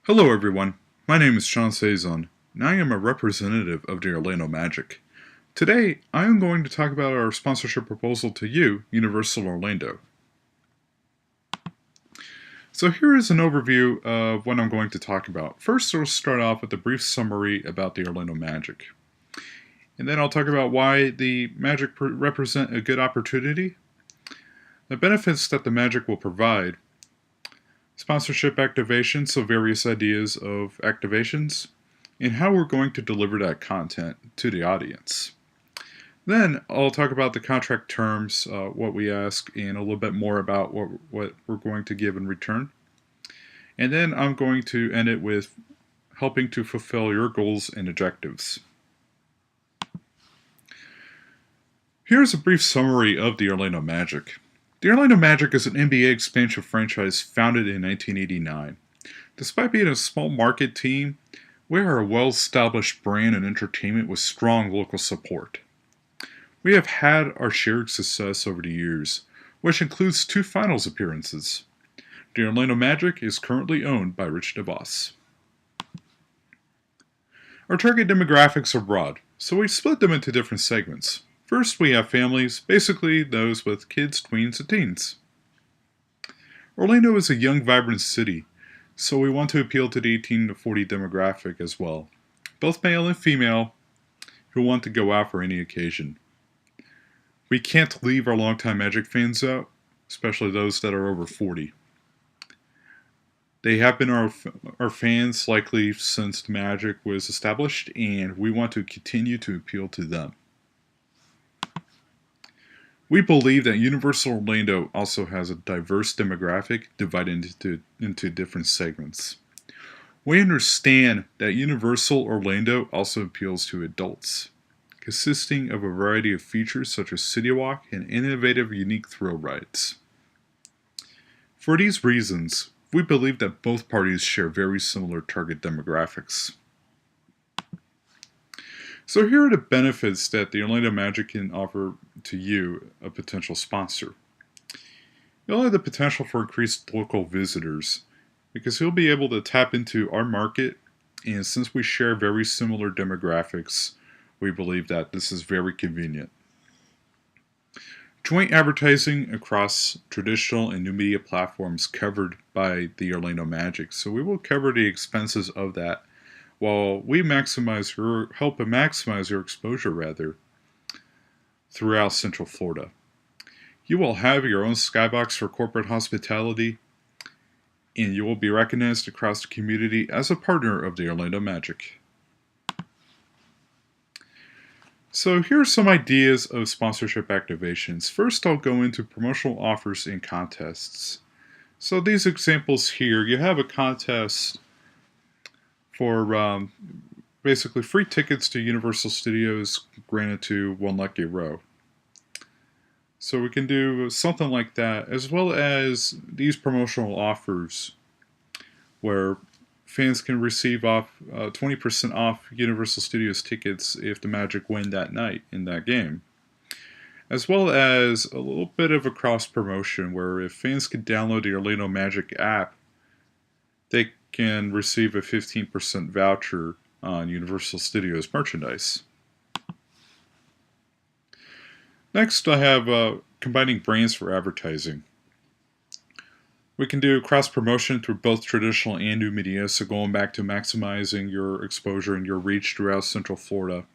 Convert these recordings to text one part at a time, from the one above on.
Hello everyone, my name is SSaizan, and I am a representative of the Orlando Magic. Today, I am going to talk about our sponsorship proposal to you, Universal Orlando. So here is an overview of what I'm going to talk about. First, I'll start off with a brief summary about the Orlando Magic. And then I'll talk about why the Magic represent a good opportunity, the benefits that the Magic will provide, sponsorship activation, so various ideas of activations, and how we're going to deliver that content to the audience. Then I'll talk about the contract terms, what we ask, and a little bit more about what we're going to give in return. And then I'm going to end it with helping to fulfill your goals and objectives. Here's a brief summary of the Orlando Magic. The Orlando Magic is an NBA expansion franchise founded in 1989. Despite being a small market team, we are a well-established brand and entertainment with strong local support. We have had our share of success over the years, which includes 2 finals appearances. The Orlando Magic is currently owned by Rich DeVos. Our target demographics are broad, so we split them into different segments. First, we have families, basically those with kids, tweens, and teens. Orlando is a young, vibrant city, so we want to appeal to the 18 to 40 demographic as well, both male and female, who want to go out for any occasion. We can't leave our longtime Magic fans out, especially those that are over 40. They have been our fans likely since Magic was established, and we want to continue to appeal to them. We believe that Universal Orlando also has a diverse demographic divided into different segments. We understand that Universal Orlando also appeals to adults, consisting of a variety of features such as City Walk and innovative, unique thrill rides. For these reasons, we believe that both parties share very similar target demographics. So here are the benefits that the Orlando Magic can offer to you, a potential sponsor. You'll have the potential for increased local visitors because you'll be able to tap into our market, and since we share very similar demographics, we believe that this is very convenient. Joint advertising across traditional and new media platforms covered by the Orlando Magic, so we will cover the expenses of that while we help maximize your exposure throughout Central Florida. You will have your own skybox for corporate hospitality, and you will be recognized across the community as a partner of the Orlando Magic. So here are some ideas of sponsorship activations. First, I'll go into promotional offers and contests. So these examples here, you have a contest for basically free tickets to Universal Studios granted to one lucky row. So we can do something like that, as well as these promotional offers where fans can receive 20% off Universal Studios tickets if the Magic win that night in that game. As well as a little bit of a cross promotion where if fans can download the Orlando Magic app, they can receive a 15% voucher on Universal Studios merchandise. Next, I have combining brands for advertising. We can do cross promotion through both traditional and new media, so going back to maximizing your exposure and your reach throughout Central Florida.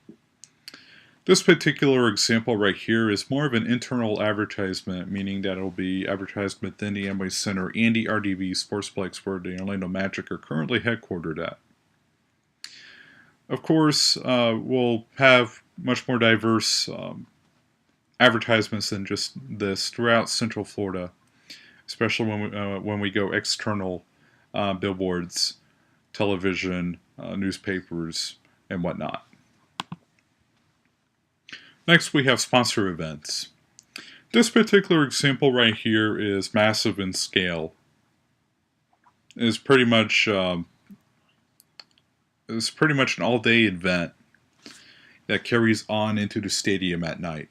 This particular example right here is more of an internal advertisement, meaning that it will be advertised within the Amway Center and the RDV Sportsplex where the Orlando Magic are currently headquartered at. Of course, we'll have much more diverse advertisements than just this throughout Central Florida, especially when we go external billboards, television, newspapers, and whatnot. Next, we have sponsor events. This particular example right here is massive in scale. It's pretty much an all-day event that carries on into the stadium at night.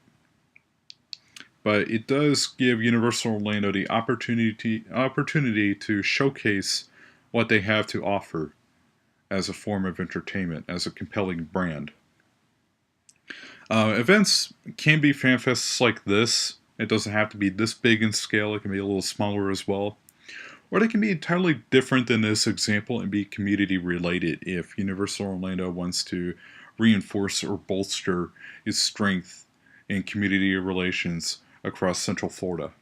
But it does give Universal Orlando the opportunity to showcase what they have to offer as a form of entertainment, as a compelling brand. Events can be fan fests like this. It doesn't have to be this big in scale. It can be a little smaller as well. Or they can be entirely different than this example and be community related if Universal Orlando wants to reinforce or bolster its strength in community relations across Central Florida.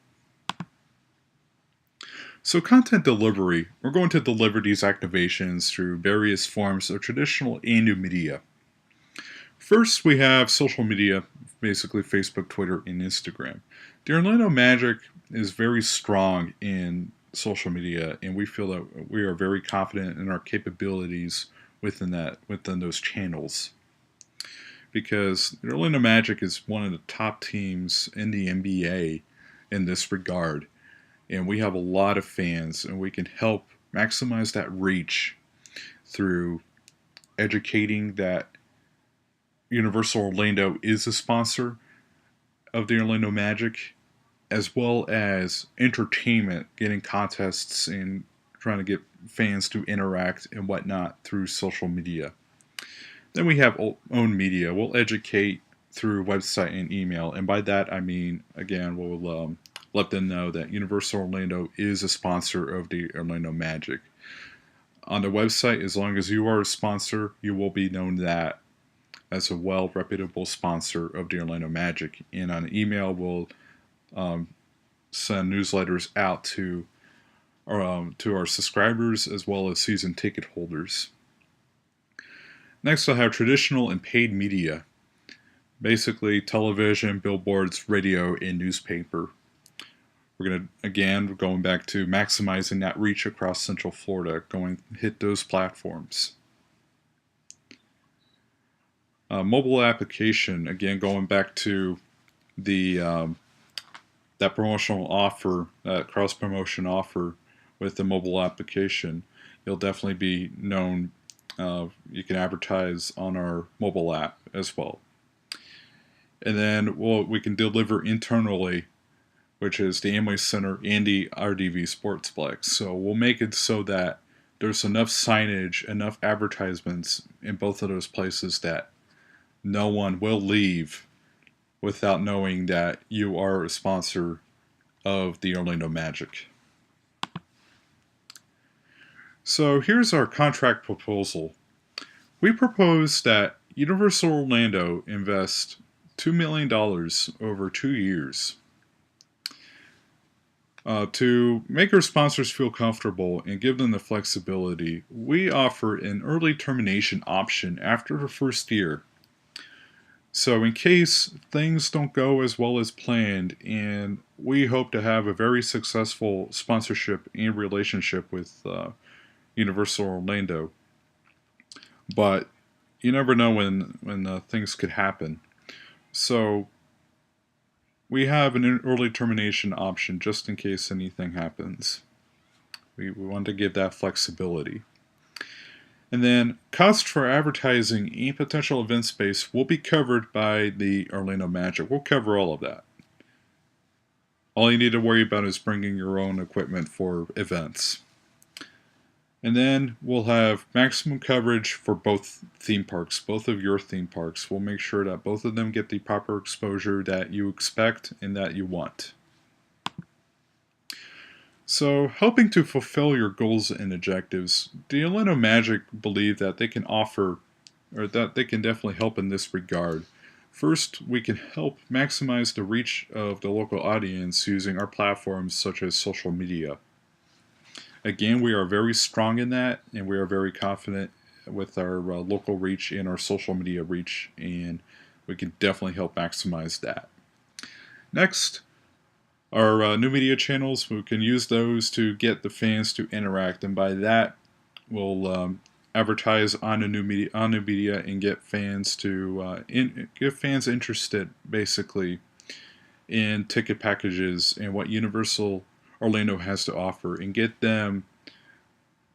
So content delivery, we're going to deliver these activations through various forms of traditional and new media. First, we have social media, basically Facebook, Twitter, and Instagram. The Orlando Magic is very strong in social media, and we feel that we are very confident in our capabilities within those channels. Because the Orlando Magic is one of the top teams in the NBA in this regard, and we have a lot of fans, and we can help maximize that reach through educating that Universal Orlando is a sponsor of the Orlando Magic, as well as entertainment, getting contests and trying to get fans to interact and whatnot through social media. Then we have own media. We'll educate through website and email, and by that I mean, again, we'll let them know that Universal Orlando is a sponsor of the Orlando Magic. On the website, as long as you are a sponsor, you will be known that as a reputable sponsor of the Orlando Magic. And on email, we'll send newsletters out to our subscribers as well as season ticket holders. Next, I'll have traditional and paid media, basically television, billboards, radio, and newspaper. We're going back to maximizing that reach across Central Florida, hit those platforms. Mobile application, again, going back to that promotional offer, that cross-promotion offer with the mobile application. You'll definitely be known. You can advertise on our mobile app as well. And then we can deliver internally, which is the Amway Center and the RDV Sportsplex. So we'll make it so that there's enough signage, enough advertisements in both of those places that no one will leave without knowing that you are a sponsor of the Orlando Magic. So here's our contract proposal. We propose that Universal Orlando invest $2 million over 2 years to make our sponsors feel comfortable and give them the flexibility. We offer an early termination option after the first year. So in case things don't go as well as planned, and we hope to have a very successful sponsorship and relationship with Universal Orlando, but you never know when things could happen. So we have an early termination option just in case anything happens. We want to give that flexibility. And then costs for advertising and potential event space will be covered by the Orlando Magic. We'll cover all of that. All you need to worry about is bringing your own equipment for events. And then we'll have maximum coverage for both theme parks, both of your theme parks. We'll make sure that both of them get the proper exposure that you expect and that you want. So, helping to fulfill your goals and objectives, the Orlando Magic believe that they can offer, or that they can definitely help in this regard. First, we can help maximize the reach of the local audience using our platforms such as social media. Again, we are very strong in that, and we are very confident with our local reach and our social media reach, and we can definitely help maximize that. Next, our new media channels, we can use those to get the fans to interact, and by that, we'll advertise on new media and get fans to get fans interested, basically, in ticket packages and what Universal Orlando has to offer, and get them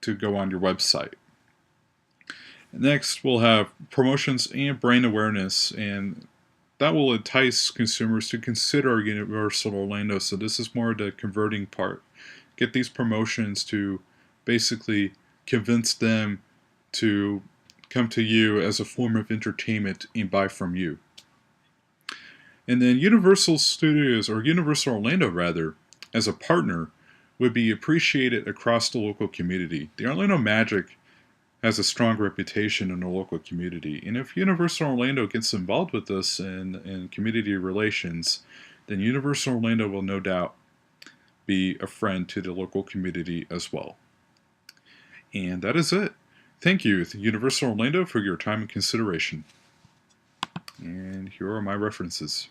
to go on your website. Next, we'll have promotions and brand awareness, and that will entice consumers to consider Universal Orlando. So this is more the converting part. Get these promotions to basically convince them to come to you as a form of entertainment and buy from you. And then Universal Studios, or Universal Orlando rather, as a partner, would be appreciated across the local community. The Orlando Magic has a strong reputation in the local community, and if Universal Orlando gets involved with this in community relations, then Universal Orlando will no doubt be a friend to the local community as well. And that is it. Thank you, Universal Orlando, for your time and consideration. And here are my references.